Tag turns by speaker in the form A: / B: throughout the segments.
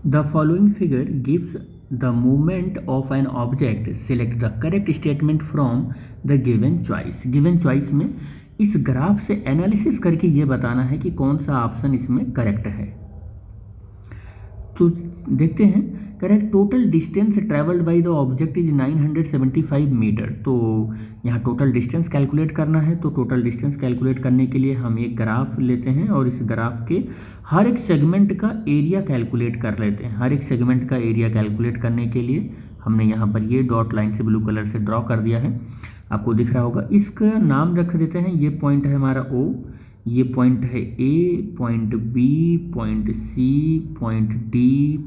A: The following figure gives the movement of an object, select the correct statement from the given choice. Given choice में इस graph से analysis करके ये बताना है कि कौन सा ऑप्शन इसमें करेक्ट है। तो देखते हैं, correct total distance travelled by the object is 975 metre. तो यहाँ टोटल डिस्टेंस कैलकुलेट करना है। तो टोटल डिस्टेंस कैलकुलेट करने के लिए हम एक ग्राफ लेते हैं और इस ग्राफ के हर एक सेगमेंट का एरिया कैलकुलेट कर लेते हैं। हर एक सेगमेंट का एरिया कैलकुलेट करने के लिए हमने यहाँ पर ये डॉट लाइन से ब्लू कलर से ड्रॉ कर दिया है, आपको दिख रहा होगा। इसका नाम रख देते हैं, ये पॉइंट है हमारा O, ये पॉइंट है A, point B, point C, point D,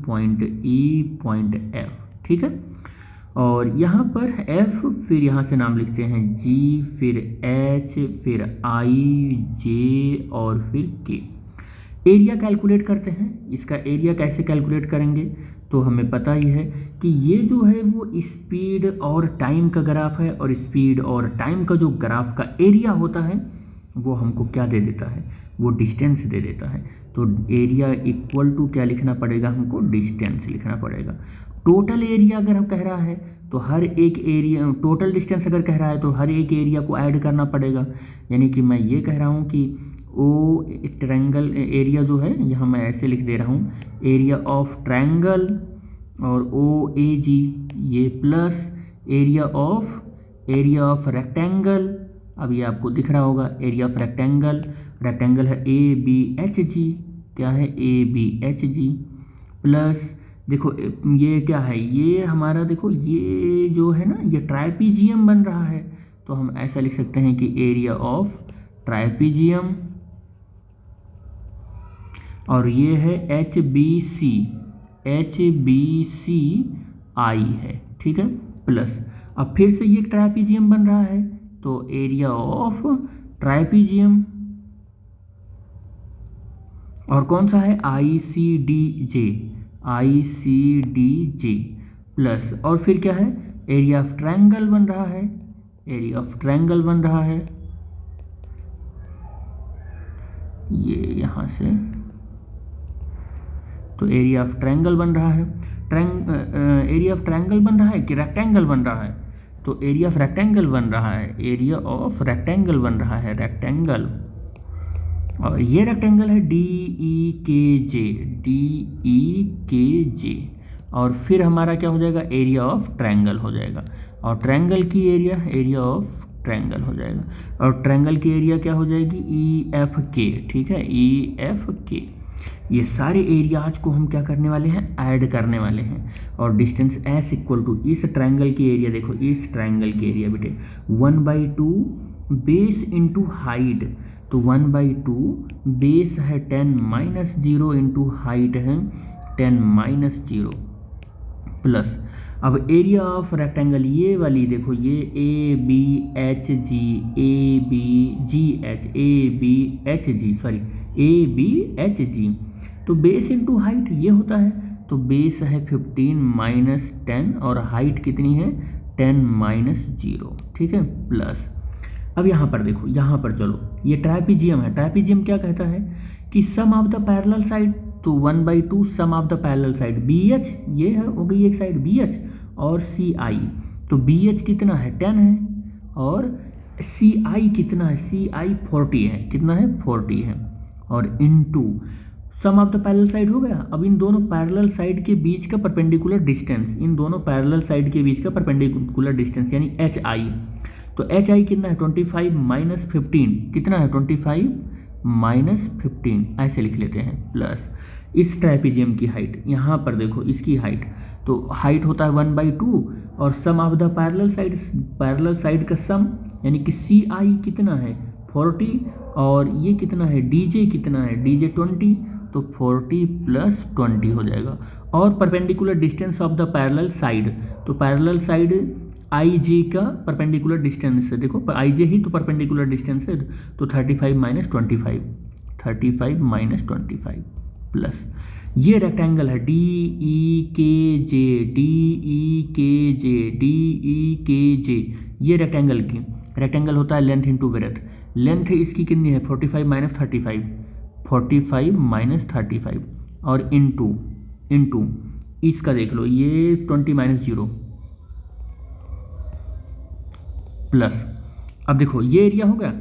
A: point E, point F, ठीक है। और यहाँ पर F, फिर यहाँ से नाम लिखते हैं G, फिर H, फिर I, J और फिर K। एरिया कैलकुलेट करते हैं। इसका एरिया कैसे कैलकुलेट करेंगे, तो हमें पता ही है कि ये जो है वो स्पीड और टाइम का ग्राफ है, और स्पीड और टाइम का जो ग्राफ का एरिया होता है वो हमको क्या दे देता है, वो डिस्टेंस दे देता है। तो एरिया इक्वल टू क्या लिखना पड़ेगा, हमको डिस्टेंस लिखना पड़ेगा। टोटल एरिया अगर हम कह रहा है तो हर एक एरिया, टोटल डिस्टेंस अगर कह रहा है तो हर एक एरिया को ऐड करना पड़ेगा। यानी कि मैं ये कह रहा हूँ कि ओ ट्रायंगल एरिया जो है, यहाँ मैं ऐसे लिख दे रहा हूँ, एरिया ऑफ ट्रायंगल और ओ ए जी, ये प्लस एरिया ऑफ रेक्टेंगल। अब ये आपको दिख रहा होगा, एरिया ऑफ रेक्टेंगल, रेक्टेंगल है ए बी एच जी, क्या है A B H G, plus देखो ये क्या है, ये हमारा देखो ये जो है ना, ये ट्राइपीजियम बन रहा है। तो हम ऐसा लिख सकते हैं कि एरिया ऑफ ट्राइपीजियम, और ये है एच बी सी आई है, ठीक है, प्लस अब फिर से ये ट्राइपीजियम बन रहा है तो एरिया ऑफ ट्राइपीजियम, और कौन सा है आई सी डी जे, प्लस और फिर क्या है, एरिया ऑफ ट्रायंगल बन रहा है, एरिया ऑफ ट्रायंगल बन रहा है, ये यहाँ से, तो एरिया ऑफ ट्रायंगल बन रहा है। एरिया ऑफ ट्रायंगल बन रहा है कि रेक्टेंगल बन रहा है, तो एरिया ऑफ रेक्टेंगल बन रहा है, एरिया ऑफ रेक्टेंगल बन रहा है, रेक्टेंगल, और ये रेक्टेंगल है डी ई के जे, और फिर हमारा क्या हो जाएगा, एरिया ऑफ ट्रायंगल हो जाएगा, और ट्रायंगल की एरिया ऑफ ट्रायंगल हो जाएगा, और ट्रायंगल की एरिया क्या हो जाएगी, ई एफ के, ठीक है, ई एफ के। ये सारे एरियाज को हम क्या करने वाले हैं, ऐड करने वाले हैं, और डिस्टेंस एस इक्वल टू इस ट्रायंगल की एरिया, देखो इस ट्रायंगल की एरिया बेटे 1/2 बेस इंटू हाइट, तो 1/2 बेस है 10-0 इंटू हाइट है 10-0, प्लस अब एरिया ऑफ रेक्टेंगल, ये वाली देखो, ये ए बी एच जी, तो बेस इंटू हाइट ये होता है, तो बेस है 15-10 और हाइट कितनी है 10-0, ठीक है, प्लस अब यहाँ पर देखो, यहाँ पर चलो, ये ट्राइपीजियम है। ट्राइपीजियम क्या कहता है कि sum of the parallel side, तो 1/2 sum of the parallel side b h, ये है हो गई एक साइड बी एच, और सी आई, तो बी एच कितना है 10 है, और सी आई कितना है, सी आई 40 है, कितना है 40 है, और into sum of the parallel side हो गया। अब इन दोनों पैरेलल साइड के बीच का परपेंडिकुलर डिस्टेंस, इन दोनों पैरेलल साइड के बीच का परपेंडिकुलर डिस्टेंस यानी एच आई, तो एच आई कितना है 25-15, कितना है 25-15, ऐसे लिख लेते हैं, प्लस इस ट्राइपीजियम की हाइट, यहाँ पर देखो इसकी हाइट, तो हाइट होता है 1/2 और सम ऑफ द पैरेलल साइड का सम, यानी कि सी आई कितना है 40, और ये कितना है डी जे कितना है, डी जे 20, तो 40 + 20 हो जाएगा, और perpendicular distance of the parallel side, तो पैरेलल साइड आई जे का परपेंडिकुलर डिस्टेंस है, देखो आई जे ही तो परपेंडिकुलर डिस्टेंस है, तो 35-25 प्लस ये रेक्टेंगल है डी ई के जे, ये रेक्टेंगल होता है लेंथ इंटू ब्रेथ, लेंथ इसकी कितनी है 45 - 35 और इनटू इंटू इसका देख लो ये 20 माइनस 0 प्लस, अब देखो ये एरिया हो गया,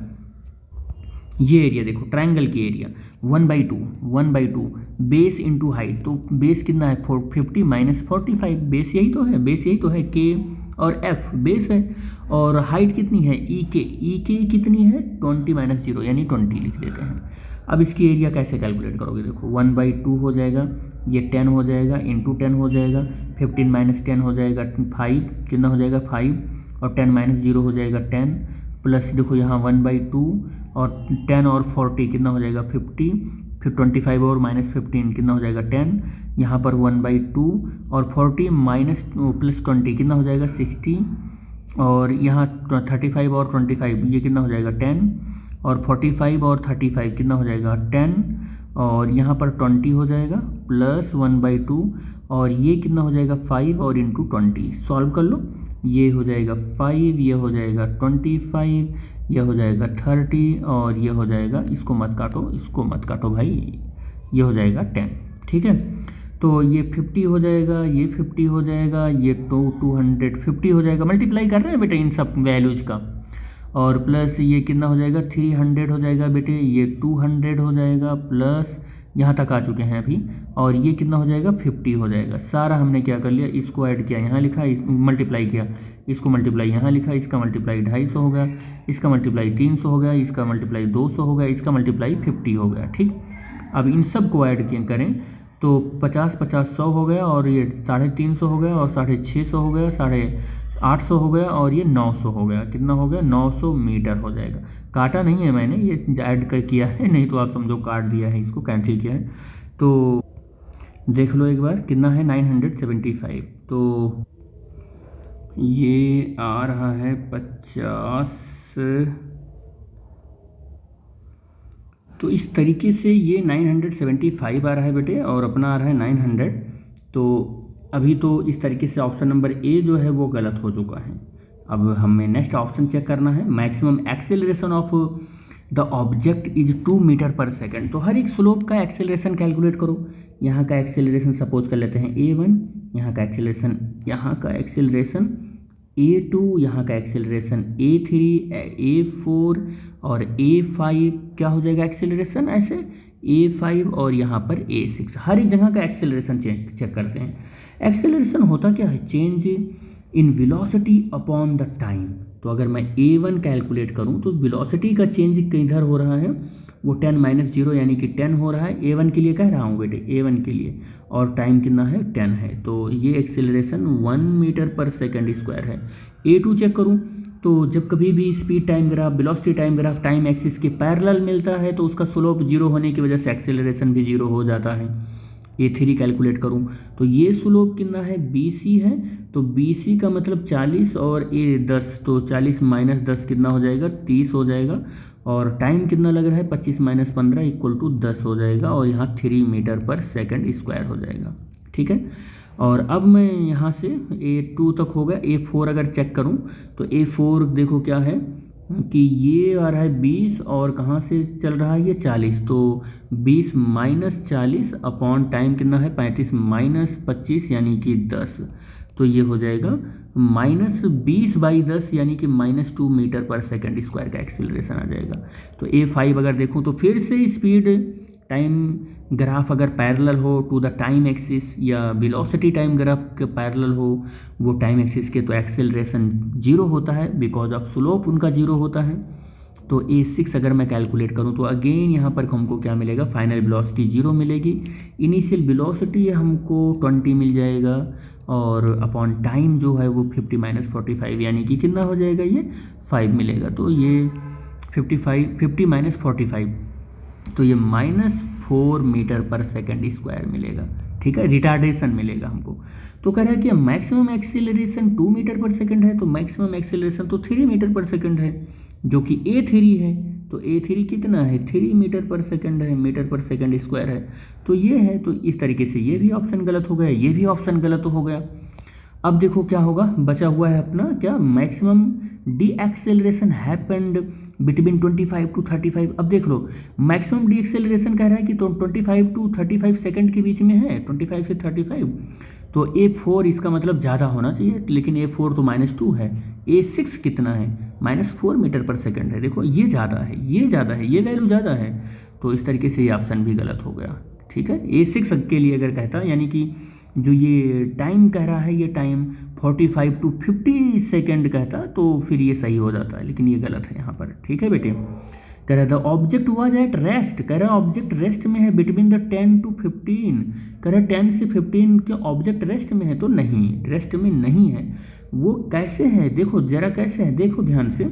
A: ये एरिया देखो ट्रायंगल की एरिया 1/2 बेस इंटू हाइट, तो बेस कितना है 50 माइनस 45, बेस यही तो है, बेस यही तो है के, और एफ बेस है, और हाइट कितनी है ई के कितनी है 20 माइनस 0 यानी 20 लिख देते हैं। अब इसकी एरिया कैसे कैलकुलेट करोगे, देखो 1/2 हो जाएगा, ये 10 हो जाएगा, इंटू 10 हो जाएगा, 15 माइनस 10 हो जाएगा 5, कितना हो जाएगा 5, और 10 माइनस 0 हो जाएगा 10, प्लस देखो यहाँ 1/2 और 10 और 40 कितना हो जाएगा 50, फिर 25 और माइनस 15 कितना हो जाएगा 10, यहाँ पर 1/2 और 40 माइनस प्लस 20 कितना हो जाएगा 60, और यहाँ 35 और 25 ये कितना हो जाएगा 10, और 45 और 35 कितना हो जाएगा 10, और यहाँ पर 20 हो जाएगा प्लस 1/2, और ये कितना हो जाएगा 5 और इंटू 20, सॉल्व कर लो, ये हो जाएगा 5, ये हो जाएगा 25, ये हो जाएगा 30, और ये हो जाएगा, इसको मत काटो भाई, ये हो जाएगा 10, ठीक है। तो ये 50 हो जाएगा, ये 50 हो जाएगा, ये 250 हो जाएगा, मल्टीप्लाई कर रहे हैं बेटे इन सब वैल्यूज का, और प्लस ये कितना हो जाएगा 300 हो जाएगा बेटे, ये 200 हो जाएगा, प्लस यहाँ तक आ चुके हैं अभी, और ये कितना हो जाएगा 50 हो जाएगा। सारा हमने क्या कर लिया, इसको ऐड किया यहाँ लिखा, मल्टीप्लाई किया, इसको मल्टीप्लाई यहाँ लिखा, इसका मल्टीप्लाई 250 हो गया, इसका मल्टीप्लाई 300 हो गया, इसका मल्टीप्लाई 200 हो गया, इसका मल्टीप्लाई 50 हो गया, ठीक। अब इन सब को ऐड करें तो 50 50 100 हो गया, और ये 350 हो गया, और 650 हो गया, 850 हो गया, और ये 900 हो गया, कितना हो गया 900 मीटर हो जाएगा। काटा नहीं है मैंने, ये ऐड कर किया है, नहीं तो आप समझो काट दिया है, इसको कैंसिल किया है। तो देख लो एक बार कितना है 975, तो ये आ रहा है 50, तो इस तरीके से ये 975 आ रहा है बेटे, और अपना आ रहा है 900। तो अभी तो इस तरीके से ऑप्शन नंबर ए जो है वो गलत हो चुका है। अब हमें नेक्स्ट ऑप्शन चेक करना है, maximum acceleration of the object is 2 metre पर सेकेंड। तो हर एक स्लोप का एक्सेलरेशन कैलकुलेट करो। यहाँ का एक्सेलरेशन सपोज कर लेते हैं a1, यहाँ का एक्सेलरेशन a2, यहाँ का एक्सेलरेशन a3, a4 और a5 क्या हो जाएगा एक्सेलरेशन ऐसे a5, और यहाँ पर a6। हर एक जगह का एक्सेलरेशन चेक करते हैं। एक्सेलरेशन होता क्या है, change in velocity upon the time. तो अगर मैं a1 कैलकुलेट करूँ तो वेलोसिटी का चेंज किधर हो रहा है, वो 10 माइनस 0 यानी कि 10 हो रहा है। a1 के लिए कह रहा हूँ बेटे, a1 के लिए, और टाइम कितना है 10 है, तो ये एक्सेलरेशन 1 मीटर पर सेकेंड स्क्वायर है। a2 चेक करूँ तो जब कभी भी speed time graph, velocity time graph time axis के पैरेलल मिलता है तो उसका स्लोप 0 होने की वजह से एक्सेलरेशन भी 0 हो जाता है। a3 कैलकुलेट करूं तो ये स्लोप कितना है BC है, तो BC का मतलब 40 और a10, तो 40 माइनस 10 कितना हो जाएगा 30 हो जाएगा, और टाइम कितना लग रहा है 25 माइनस 15 इक्वल टू 10 हो जाएगा, और यहाँ 3 मीटर पर सेकेंड स्क्वायर हो जाएगा, ठीक है। और अब मैं यहाँ से a2 तक हो गया। a4 अगर चेक करूँ तो a4 देखो क्या है कि ये आ रहा है 20 और कहाँ से चल रहा है ये 40, तो 20 माइनस 40 अपॉन टाइम कितना है 35 माइनस 25 यानी कि 10, तो ये हो जाएगा माइनस 20/10 यानी कि -2 मीटर पर सेकेंड स्क्वायर का एक्सेलरेशन आ जाएगा। तो a5 अगर देखूँ तो फिर से स्पीड टाइम ग्राफ अगर पैरेलल हो टू द टाइम एक्सिस, या वेलोसिटी टाइम ग्राफ के पैरेलल हो वो टाइम एक्सिस के, तो एक्सेलरेशन 0 होता है बिकॉज ऑफ स्लोप उनका 0 होता है। तो a6 अगर मैं कैलकुलेट करूं तो अगेन यहाँ पर हमको क्या मिलेगा, फाइनल वेलोसिटी 0 मिलेगी, इनिशियल वेलोसिटी हमको 20 मिल जाएगा, और अपॉन टाइम जो है वो 50 माइनस 45 यानी कि कितना हो जाएगा ये 5 मिलेगा। तो ये 50 माइनस 45, तो ये -4 मीटर पर सेकेंड स्क्वायर मिलेगा, ठीक है, रिटार्डेशन मिलेगा हमको। तो कह रहा है कि मैक्सिमम एक्सेलरेशन 2 मीटर पर सेकेंड है, तो मैक्सिमम एक्सेलरेशन तो 3 मीटर पर सेकेंड है, जो कि a3 है। तो a3 कितना है 3 मीटर पर सेकेंड है, मीटर पर सेकेंड स्क्वायर है, तो ये है। तो इस तरीके से ये भी ऑप्शन गलत हो गया, ये भी ऑप्शन गलत हो गया। अब देखो क्या होगा, बचा हुआ है अपना क्या, maximum D acceleration happened between 25 to 35। अब देख लो मैक्सिमम डी एक्सेलरेशन कह रहा है कि तो 25 टू 35 सेकंड के बीच में है, 25 से 35, तो A4 इसका मतलब ज़्यादा होना चाहिए, लेकिन A4 तो -2 है। A6 कितना है, -4 मीटर पर सेकंड है। देखो ये ज़्यादा है, ये ज़्यादा है, ये वैल्यू ज़्यादा है, तो इस तरीके से ये ऑप्शन भी गलत हो गया। ठीक है, A6 के लिए अगर कहता यानी कि जो ये टाइम कह रहा है, ये टाइम 45 टू 50 सेकेंड कहता तो फिर ये सही हो जाता है, लेकिन ये गलत है यहाँ पर। ठीक है बेटे, कह रहा the object was at rest, कह रहा ऑब्जेक्ट रेस्ट में है बिटवीन द 10 टू 15, कह रहा 10 से 15 के ऑब्जेक्ट रेस्ट में है, तो नहीं, रेस्ट में नहीं है। वो कैसे है, देखो जरा कैसे है, देखो ध्यान से,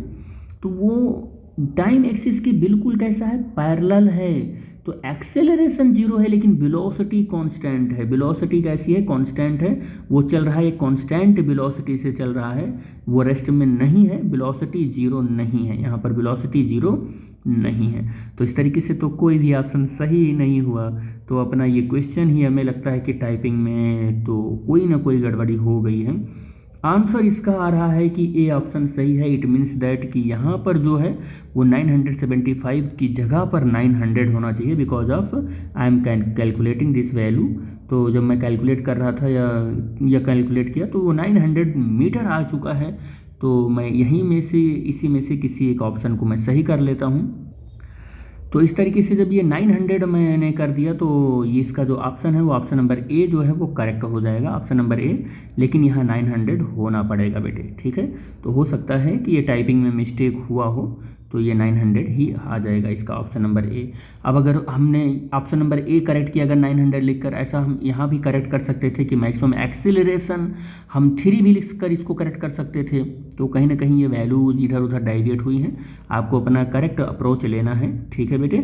A: तो वो टाइम एक्सिस की बिल्कुल कैसा है, पैरेलल है, तो एक्सेलरेशन जीरो है लेकिन वेलोसिटी कांस्टेंट है। वेलोसिटी कैसी है, कांस्टेंट है, वो चल रहा है एक कांस्टेंट वेलोसिटी से चल रहा है, वो रेस्ट में नहीं है, वेलोसिटी जीरो नहीं है, यहाँ पर वेलोसिटी जीरो नहीं है। तो इस तरीके से तो कोई भी ऑप्शन सही नहीं हुआ, तो अपना ये क्वेश्चन ही हमें लगता है कि टाइपिंग में तो कोई ना कोई गड़बड़ी हो गई है। आंसर इसका आ रहा है कि ए ऑप्शन सही है। इट मीन्स दैट कि यहाँ पर जो है वो 975 की जगह पर 900 होना चाहिए, because of I am calculating this value. तो जब मैं कैलकुलेट कर रहा था या कैलकुलेट किया तो वो 900 मीटर आ चुका है, तो मैं यहीं में से इसी में से किसी एक ऑप्शन को मैं सही कर लेता हूँ। तो इस तरीके से जब ये 900 मैंने कर दिया तो ये इसका जो ऑप्शन है वो ऑप्शन नंबर ए जो है वो करेक्ट हो जाएगा, ऑप्शन नंबर ए, लेकिन यहाँ 900 होना पड़ेगा बेटे। ठीक है, तो हो सकता है कि ये टाइपिंग में मिस्टेक हुआ हो, तो ये 900 ही आ जाएगा इसका ऑप्शन नंबर ए। अब अगर हमने ऑप्शन नंबर ए करेक्ट किया अगर 900 लिखकर, ऐसा हम यहाँ भी करेक्ट कर सकते थे कि मैक्सिमम एक्सीलरेशन हम 3 भी लिख कर इसको करेक्ट कर सकते थे। तो कहीं ना कहीं ये वैल्यूज इधर उधर डाइविएट हुई हैं, आपको अपना करेक्ट अप्रोच लेना है। ठीक है बेटे।